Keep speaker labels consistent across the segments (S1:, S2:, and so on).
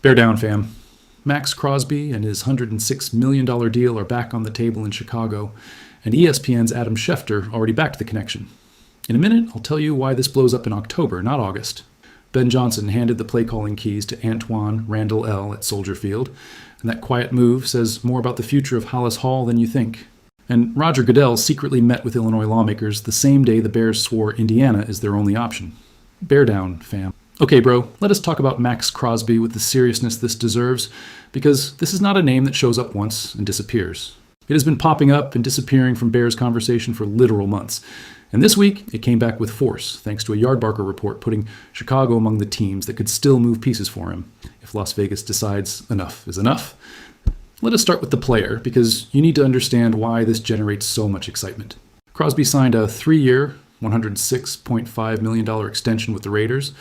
S1: Bear down, fam. Max Crosby and his $106 million deal are back on the table in Chicago, and ESPN's Adam Schefter already backed the connection. In a minute, I'll tell you why this blows up in October, not August. Ben Johnson handed the play-calling keys to Antoine Randall L. at Soldier Field, and that quiet move says more about the future of Hollis Hall than you think. And Roger Goodell secretly met with Illinois lawmakers the same day the Bears swore Indiana is their only option. Bear down, fam. Okay, bro, let us talk about Max Crosby with the seriousness this deserves, because this is not a name that shows up once and disappears. It has been popping up and disappearing from Bears conversation for literal months. And this week, it came back with force, thanks to a Yardbarker report putting Chicago among the teams that could still move pieces for him if Las Vegas decides enough is enough. Let us start with the player, because you need to understand why this generates so much excitement. Crosby signed a 3-year, $106.5 million extension with the Raiders,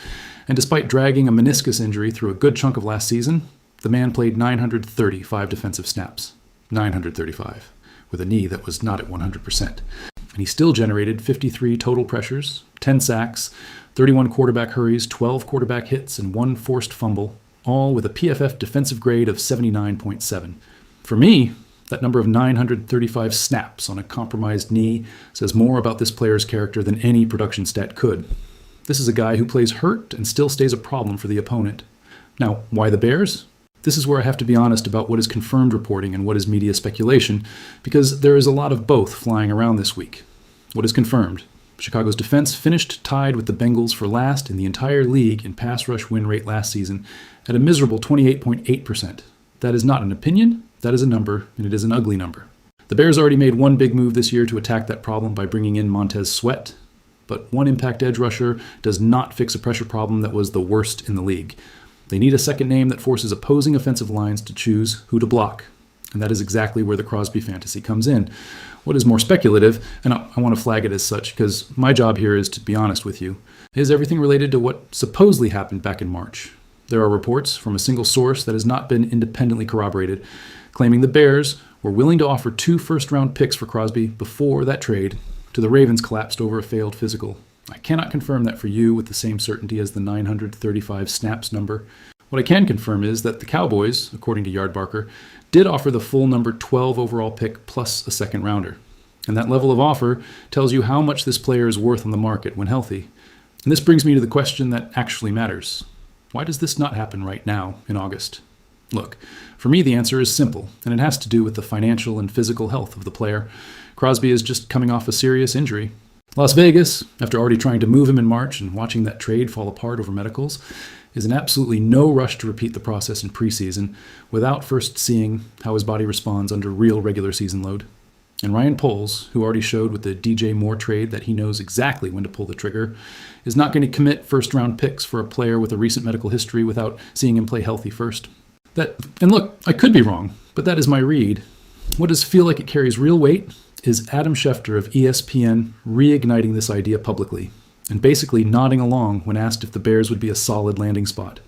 S1: and despite dragging a meniscus injury through a good chunk of last season, the man played 935 defensive snaps. 935, with a knee that was not at 100%. And he still generated 53 total pressures, 10 sacks, 31 quarterback hurries, 12 quarterback hits, and 1 forced fumble, all with a PFF defensive grade of 79.7. For me, that number of 935 snaps on a compromised knee says more about this player's character than any production stat could. This is a guy who plays hurt and still stays a problem for the opponent. Now, why the Bears? This is where I have to be honest about what is confirmed reporting and what is media speculation, because there is a lot of both flying around this week. What is confirmed? Chicago's defense finished tied with the Bengals for last in the entire league in pass rush win rate last season at a miserable 28.8%. That is not an opinion, that is a number, and it is an ugly number. The Bears already made one big move this year to attack that problem by bringing in Montez Sweat, but one impact edge rusher does not fix a pressure problem that was the worst in the league. They need a second name that forces opposing offensive lines to choose who to block. And that is exactly where the Crosby fantasy comes in. What is more speculative, and I want to flag it as such because my job here is to be honest with you, is everything related to what supposedly happened back in March. There are reports from a single source that has not been independently corroborated, claiming the Bears were willing to offer 2 first-round picks for Crosby before that trade to the Ravens collapsed over a failed physical. I cannot confirm that for you with the same certainty as the 935 snaps number. What I can confirm is that the Cowboys, according to Yardbarker, did offer the full number 12 overall pick plus a second rounder. And that level of offer tells you how much this player is worth on the market when healthy. And this brings me to the question that actually matters. Why does this not happen right now in August? Look, for me the answer is simple, and it has to do with the financial and physical health of the player. Crosby is just coming off a serious injury. Las Vegas, after already trying to move him in March and watching that trade fall apart over medicals, is in absolutely no rush to repeat the process in preseason without first seeing how his body responds under real regular season load. And Ryan Poles, who already showed with the DJ Moore trade that he knows exactly when to pull the trigger, is not going to commit first-round picks for a player with a recent medical history without seeing him play healthy first. And look, I could be wrong, but that is my read. What does feel like it carries real weight is Adam Schefter of ESPN reigniting this idea publicly and basically nodding along when asked if the Bears would be a solid landing spot.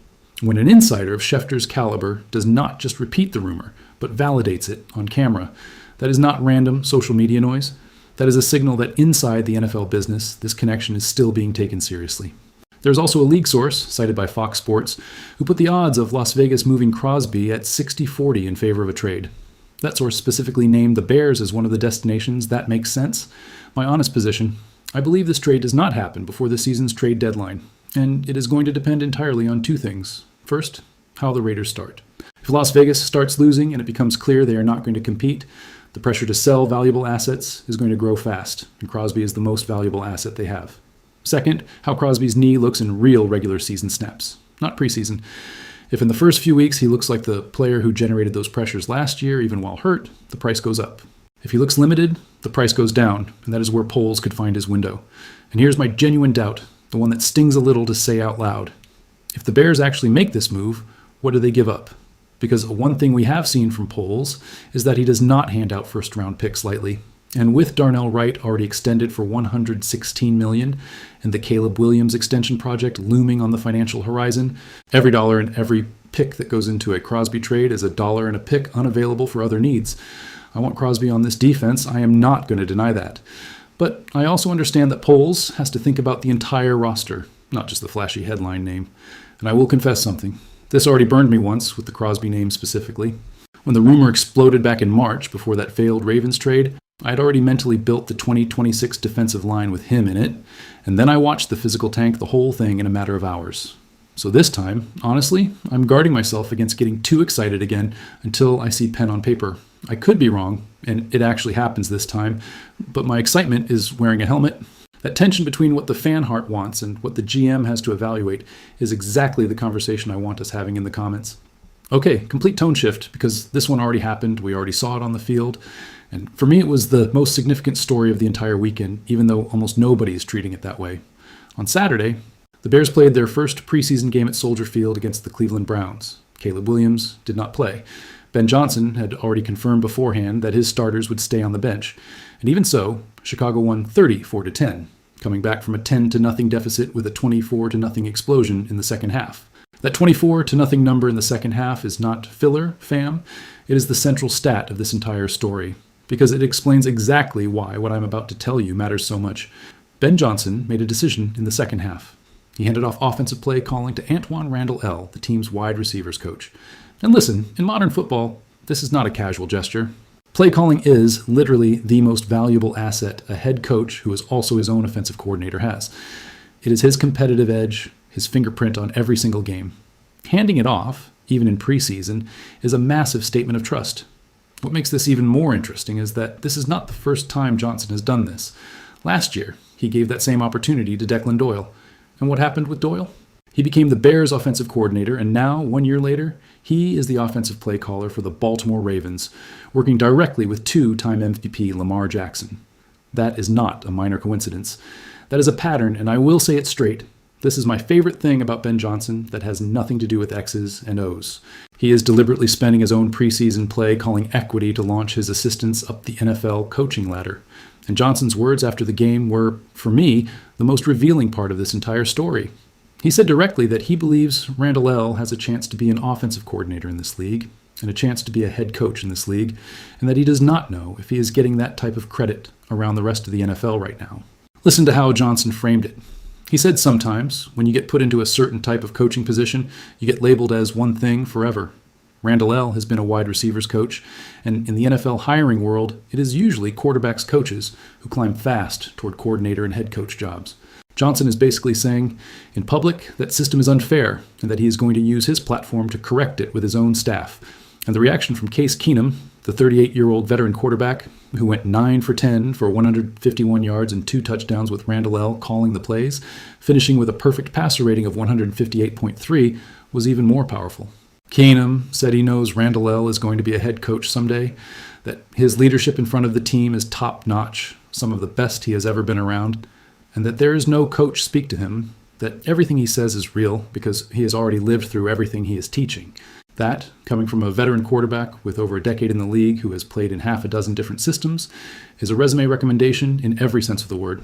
S1: When an insider of Schefter's caliber does not just repeat the rumor, but validates it on camera, that is not random social media noise. That is a signal that inside the NFL business, this connection is still being taken seriously. There's also a league source, cited by Fox Sports, who put the odds of Las Vegas moving Crosby at 60-40 in favor of a trade. That source specifically named the Bears as one of the destinations. That makes sense. My honest position, I believe this trade does not happen before the season's trade deadline, and it is going to depend entirely on 2 things. First, how the Raiders start. If Las Vegas starts losing and it becomes clear they are not going to compete, the pressure to sell valuable assets is going to grow fast, and Crosby is the most valuable asset they have. Second, how Crosby's knee looks in real regular season snaps, not preseason. If in the first few weeks he looks like the player who generated those pressures last year, even while hurt, the price goes up. If he looks limited, the price goes down, and that is where Poles could find his window. And here's my genuine doubt, the one that stings a little to say out loud. If the Bears actually make this move, what do they give up? Because one thing we have seen from Poles is that he does not hand out first-round picks lightly. And with Darnell Wright already extended for $116 million and the Caleb Williams extension project looming on the financial horizon, every dollar and every pick that goes into a Crosby trade is a dollar and a pick unavailable for other needs. I want Crosby on this defense. I am not going to deny that. But I also understand that Poles has to think about the entire roster, not just the flashy headline name. And I will confess something. This already burned me once, with the Crosby name specifically. When the rumor exploded back in March before that failed Ravens trade, I had already mentally built the 2026 defensive line with him in it, and then I watched the physical tank the whole thing in a matter of hours. So this time, honestly, I'm guarding myself against getting too excited again until I see pen on paper. I could be wrong, and it actually happens this time, but my excitement is wearing a helmet. That tension between what the fan heart wants and what the GM has to evaluate is exactly the conversation I want us having in the comments. Okay, complete tone shift, because this one already happened, we already saw it on the field, and for me it was the most significant story of the entire weekend, even though almost nobody is treating it that way. On Saturday, the Bears played their first preseason game at Soldier Field against the Cleveland Browns. Caleb Williams did not play. Ben Johnson had already confirmed beforehand that his starters would stay on the bench. And even so, Chicago won 34-10, coming back from a 10-0 deficit with a 24-0 explosion in the second half. That 24-0 number in the second half is not filler, fam. It is the central stat of this entire story, because it explains exactly why what I'm about to tell you matters so much. Ben Johnson made a decision in the second half. He handed off offensive play calling to Antoine Randall L., the team's wide receivers coach. And listen, in modern football, this is not a casual gesture. Play calling is literally the most valuable asset a head coach who is also his own offensive coordinator has. It is his competitive edge, his fingerprint on every single game. Handing it off, even in preseason, is a massive statement of trust. What makes this even more interesting is that this is not the first time Johnson has done this. Last year, he gave that same opportunity to Declan Doyle. And what happened with Doyle? He became the Bears' offensive coordinator, and now, 1 year later, he is the offensive play caller for the Baltimore Ravens, working directly with two-time MVP Lamar Jackson. That is not a minor coincidence. That is a pattern, and I will say it straight. This is my favorite thing about Ben Johnson that has nothing to do with X's and O's. He is deliberately spending his own preseason play calling equity to launch his assistants up the NFL coaching ladder. And Johnson's words after the game were, for me, the most revealing part of this entire story. He said directly that he believes Randall L. has a chance to be an offensive coordinator in this league, and a chance to be a head coach in this league, and that he does not know if he is getting that type of credit around the rest of the NFL right now. Listen to how Johnson framed it. He said sometimes, when you get put into a certain type of coaching position, you get labeled as one thing forever. Randall L. has been a wide receivers coach, and in the NFL hiring world, it is usually quarterbacks coaches who climb fast toward coordinator and head coach jobs. Johnson is basically saying, in public, that system is unfair, and that he is going to use his platform to correct it with his own staff. And the reaction from Case Keenum, the 38-year-old veteran quarterback, who went 9 for 10 for 151 yards and 2 touchdowns with Randall L. calling the plays, finishing with a perfect passer rating of 158.3, was even more powerful. Keenum said he knows Randall L. is going to be a head coach someday, that his leadership in front of the team is top-notch, some of the best he has ever been around, and that there is no coach speak to him, that everything he says is real because he has already lived through everything he is teaching. That, coming from a veteran quarterback with over a decade in the league who has played in half a dozen different systems, is a resume recommendation in every sense of the word.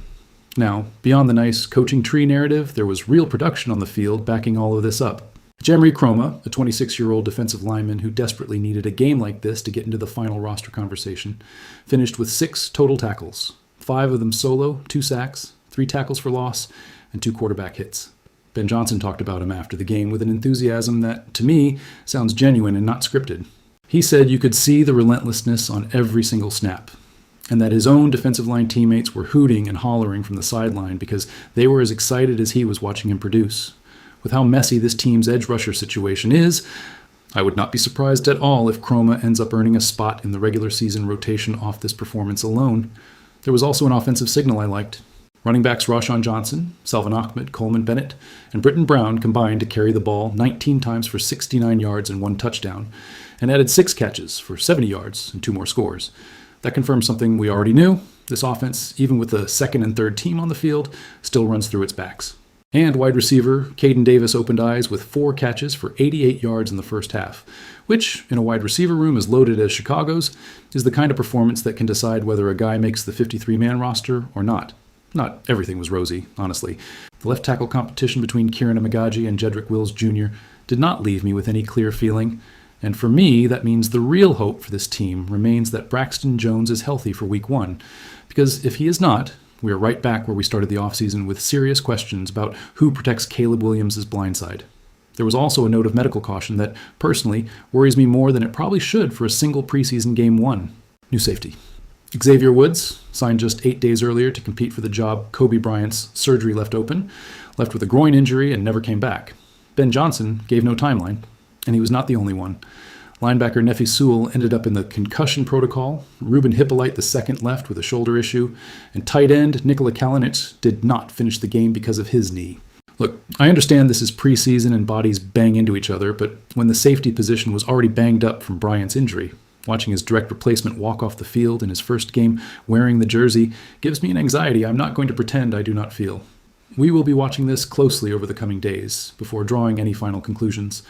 S1: Now, beyond the nice coaching tree narrative, there was real production on the field backing all of this up. Jamari Croma, a 26-year-old defensive lineman who desperately needed a game like this to get into the final roster conversation, finished with 6 total tackles, 5 of them solo, 2 sacks, 3 tackles for loss, and 2 quarterback hits. Ben Johnson talked about him after the game with an enthusiasm that, to me, sounds genuine and not scripted. He said you could see the relentlessness on every single snap, and that his own defensive line teammates were hooting and hollering from the sideline because they were as excited as he was watching him produce. With how messy this team's edge rusher situation is, I would not be surprised at all if Croma ends up earning a spot in the regular season rotation off this performance alone. There was also an offensive signal I liked. Running backs Rashawn Johnson, Salvin Ahmed, Coleman Bennett, and Britton Brown combined to carry the ball 19 times for 69 yards and 1 touchdown, and added 6 catches for 70 yards and 2 more scores. That confirms something we already knew. This offense, even with the second and third team on the field, still runs through its backs. And wide receiver Caden Davis opened eyes with 4 catches for 88 yards in the first half, which, in a wide receiver room as loaded as Chicago's, is the kind of performance that can decide whether a guy makes the 53-man roster or not. Not everything was rosy, honestly. The left tackle competition between Kieran Amagaji and Jedrick Wills Jr. did not leave me with any clear feeling, and for me, that means the real hope for this team remains that Braxton Jones is healthy for Week 1, because if he is not, we are right back where we started the offseason with serious questions about who protects Caleb Williams' blindside. There was also a note of medical caution that, personally, worries me more than it probably should for a single preseason Game 1. New safety. Xavier Woods, signed just 8 days earlier to compete for the job Kobe Bryant's surgery left open, left with a groin injury and never came back. Ben Johnson gave no timeline, and he was not the only one. Linebacker Nefi Sewell ended up in the concussion protocol. Ruben Hippolyte II left with a shoulder issue. And tight end Nikola Kalinic did not finish the game because of his knee. Look, I understand this is preseason and bodies bang into each other, but when the safety position was already banged up from Bryant's injury, watching his direct replacement walk off the field in his first game wearing the jersey gives me an anxiety I'm not going to pretend I do not feel. We will be watching this closely over the coming days before drawing any final conclusions.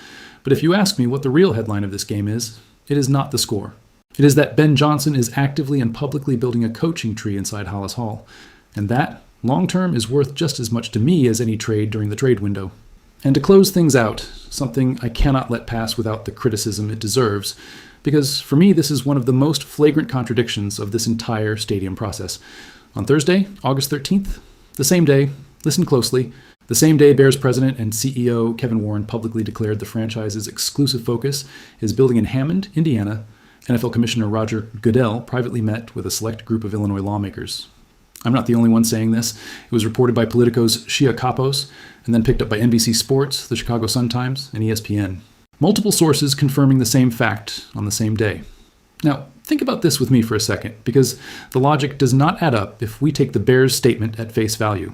S1: But if you ask me what the real headline of this game is, it is not the score. It is that Ben Johnson is actively and publicly building a coaching tree inside Hollis Hall. And that, long-term, is worth just as much to me as any trade during the trade window. And to close things out, something I cannot let pass without the criticism it deserves, because for me this is one of the most flagrant contradictions of this entire stadium process. On Thursday, August 13th, the same day, listen closely, the same day Bears president and CEO Kevin Warren publicly declared the franchise's exclusive focus is building in Hammond, Indiana, NFL Commissioner Roger Goodell privately met with a select group of Illinois lawmakers. I'm not the only one saying this. It was reported by Politico's Shia Kapos and then picked up by NBC Sports, the Chicago Sun-Times, and ESPN. Multiple sources confirming the same fact on the same day. Now, think about this with me for a second, because the logic does not add up if we take the Bears' statement at face value.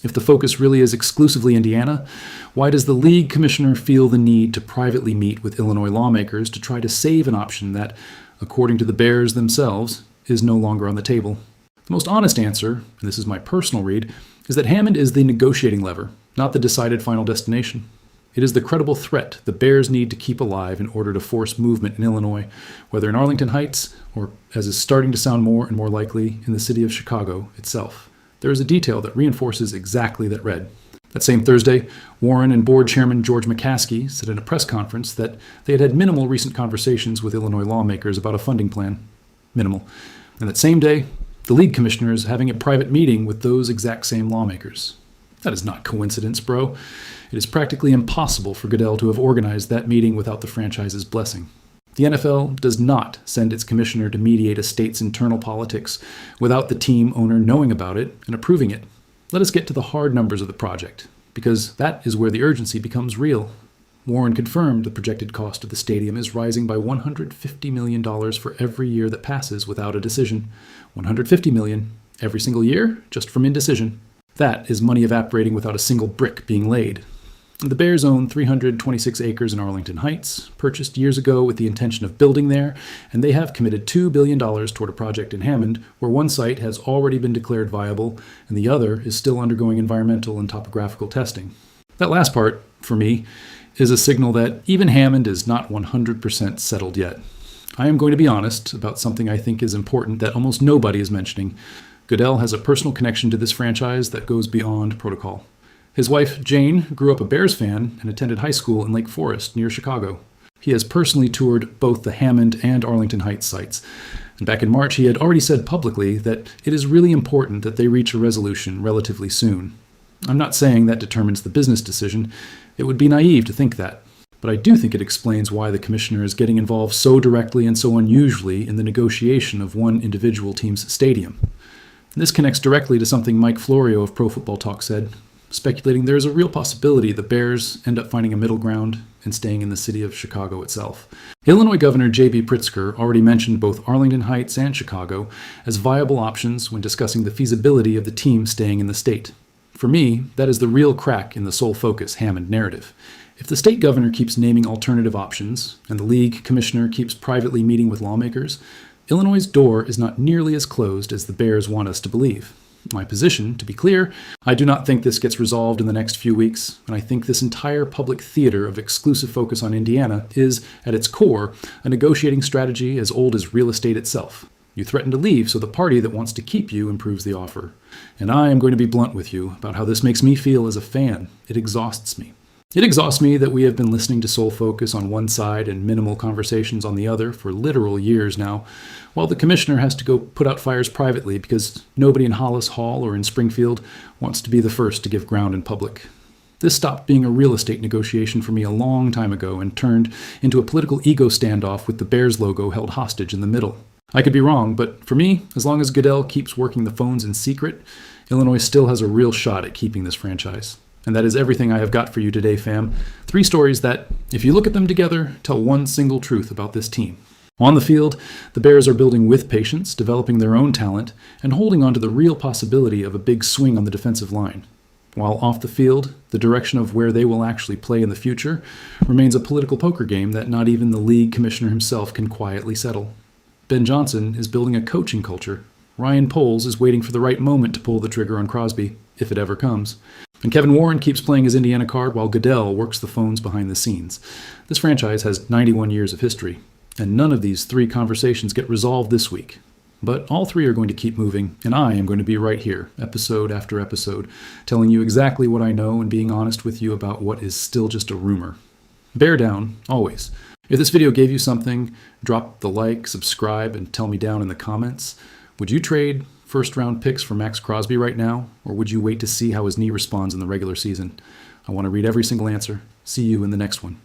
S1: If the focus really is exclusively Indiana, why does the league commissioner feel the need to privately meet with Illinois lawmakers to try to save an option that, according to the Bears themselves, is no longer on the table? The most honest answer, and this is my personal read, is that Hammond is the negotiating lever, not the decided final destination. It is the credible threat the Bears need to keep alive in order to force movement in Illinois, whether in Arlington Heights or, as is starting to sound more and more likely, in the city of Chicago itself. There is a detail that reinforces exactly that read. That same Thursday, Warren and board chairman George McCaskey said in a press conference that they had had minimal recent conversations with Illinois lawmakers about a funding plan. Minimal. And that same day, the league commissioner is having a private meeting with those exact same lawmakers. That is not coincidence, bro. It is practically impossible for Goodell to have organized that meeting without the franchise's blessing. The NFL does not send its commissioner to mediate a state's internal politics without the team owner knowing about it and approving it. Let us get to the hard numbers of the project, because that is where the urgency becomes real. Warren confirmed the projected cost of the stadium is rising by $150 million for every year that passes without a decision. $150 million every single year, just from indecision. That is money evaporating without a single brick being laid. The Bears own 326 acres in Arlington Heights, purchased years ago with the intention of building there, and they have committed $2 billion toward a project in Hammond, where one site has already been declared viable, and the other is still undergoing environmental and topographical testing. That last part, for me, is a signal that even Hammond is not 100% settled yet. I am going to be honest about something I think is important that almost nobody is mentioning. Goodell has a personal connection to this franchise that goes beyond protocol. His wife, Jane, grew up a Bears fan and attended high school in Lake Forest near Chicago. He has personally toured both the Hammond and Arlington Heights sites. And back in March, he had already said publicly that it is really important that they reach a resolution relatively soon. I'm not saying that determines the business decision. It would be naive to think that. But I do think it explains why the commissioner is getting involved so directly and so unusually in the negotiation of one individual team's stadium. And this connects directly to something Mike Florio of Pro Football Talk said, speculating there is a real possibility the Bears end up finding a middle ground and staying in the city of Chicago itself. Illinois Governor J.B. Pritzker already mentioned both Arlington Heights and Chicago as viable options when discussing the feasibility of the team staying in the state. For me, that is the real crack in the sole focus Hammond narrative. If the state governor keeps naming alternative options, and the league commissioner keeps privately meeting with lawmakers, Illinois' door is not nearly as closed as the Bears want us to believe. My position, to be clear, I do not think this gets resolved in the next few weeks, and I think this entire public theater of exclusive focus on Indiana is, at its core, a negotiating strategy as old as real estate itself. You threaten to leave so the party that wants to keep you improves the offer. And I am going to be blunt with you about how this makes me feel as a fan. It exhausts me. It exhausts me that we have been listening to sole focus on one side and minimal conversations on the other for literal years now, while the commissioner has to go put out fires privately because nobody in Hollis Hall or in Springfield wants to be the first to give ground in public. This stopped being a real estate negotiation for me a long time ago and turned into a political ego standoff with the Bears logo held hostage in the middle. I could be wrong, but for me, as long as Goodell keeps working the phones in secret, Illinois still has a real shot at keeping this franchise. And that is everything I have got for you today, fam. 3 stories that, if you look at them together, tell one single truth about this team. On the field, the Bears are building with patience, developing their own talent, and holding on to the real possibility of a big swing on the defensive line. While off the field, the direction of where they will actually play in the future remains a political poker game that not even the league commissioner himself can quietly settle. Ben Johnson is building a coaching culture. Ryan Poles is waiting for the right moment to pull the trigger on Crosby, if it ever comes. And Kevin Warren keeps playing his Indiana card while Goodell works the phones behind the scenes. This franchise has 91 years of history, and none of these 3 conversations get resolved this week. But all 3 are going to keep moving, and I am going to be right here, episode after episode, telling you exactly what I know and being honest with you about what is still just a rumor. Bear down, always. If this video gave you something, drop the like, subscribe, and tell me down in the comments. Would you trade first-round picks for Max Crosby right now, or would you wait to see how his knee responds in the regular season? I want to read every single answer. See you in the next one.